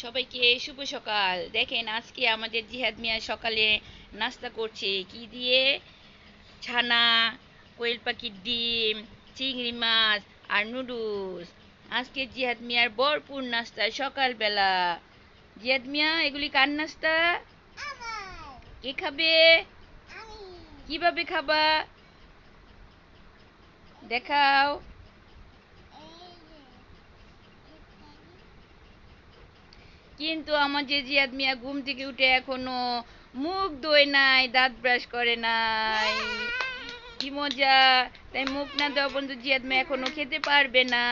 সবাইকে শুভ সকাল। দেখেন আজকে আমাদের জিহাদ মিয়া সকালে নাস্তা করছে কি দিয়ে? ছানা, কোয়েল পাখির ডিম, চিংড়ি মাছ আর নুডলস। আজকে জিহাদ মিয়ার ভরপুর নাস্তা সকালবেলা। জিহাদ মিয়া, এগুলি কার নাস্তা? কে খাবে? কিভাবে খাবা দেখাও। কিন্তু আমাদের জিয়াদ মিয়া ঘুম থেকে উঠে এখনো মুখ ধোয় নাই, দাঁত ব্রাশ করে নাই। কি মজা! তাই মুখ না দেওয়া পর্যন্ত জিয়াদ মিয়া এখনো খেতে পারবে না।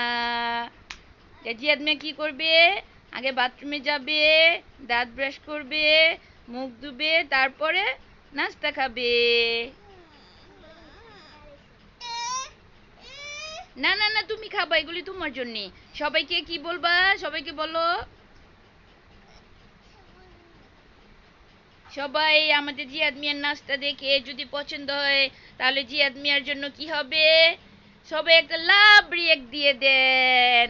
জিয়াদ মিয়া কি করবে? আগে বাথরুমে যাবে, দাঁত ব্রাশ করবে, মুখ ধুবে, তারপরে নাস্তা খাবে। না না না, তুমি খাবা, এগুলি তোমার জন্য। সবাইকে কি বলবা? সবাইকে বলো। সবাই আমাদের জিয়াদ মিয়ার নাস্তা দেখে যদি পছন্দ হয় তাহলে জিয়াদ মিয়ার জন্য কি হবে? সবাই একটা লাভ রিয়েক্ট দিয়ে দেন,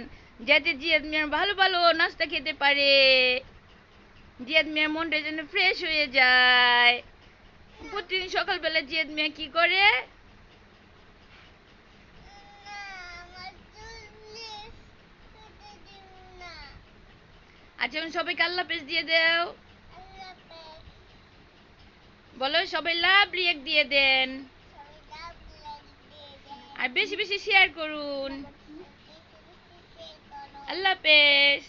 যাতে জিয়াদ মিয়ার ভালো ভালো নাস্তা খেতে পারে, জিয়াদ মিয়ার মনটা যেন ফ্রেশ হয়ে যায়। প্রতিদিন সকালবেলা জিয়াদ মিয়া কি করে? আচ্ছা, এখন সবাইকে আল্লাহ হাফেজ দিয়ে দাও। বলো, সবাই লাভ রিয়েক্ট দিয়ে দেন আর বেশি বেশি শেয়ার করুন। আল্লাহ হাফেজ।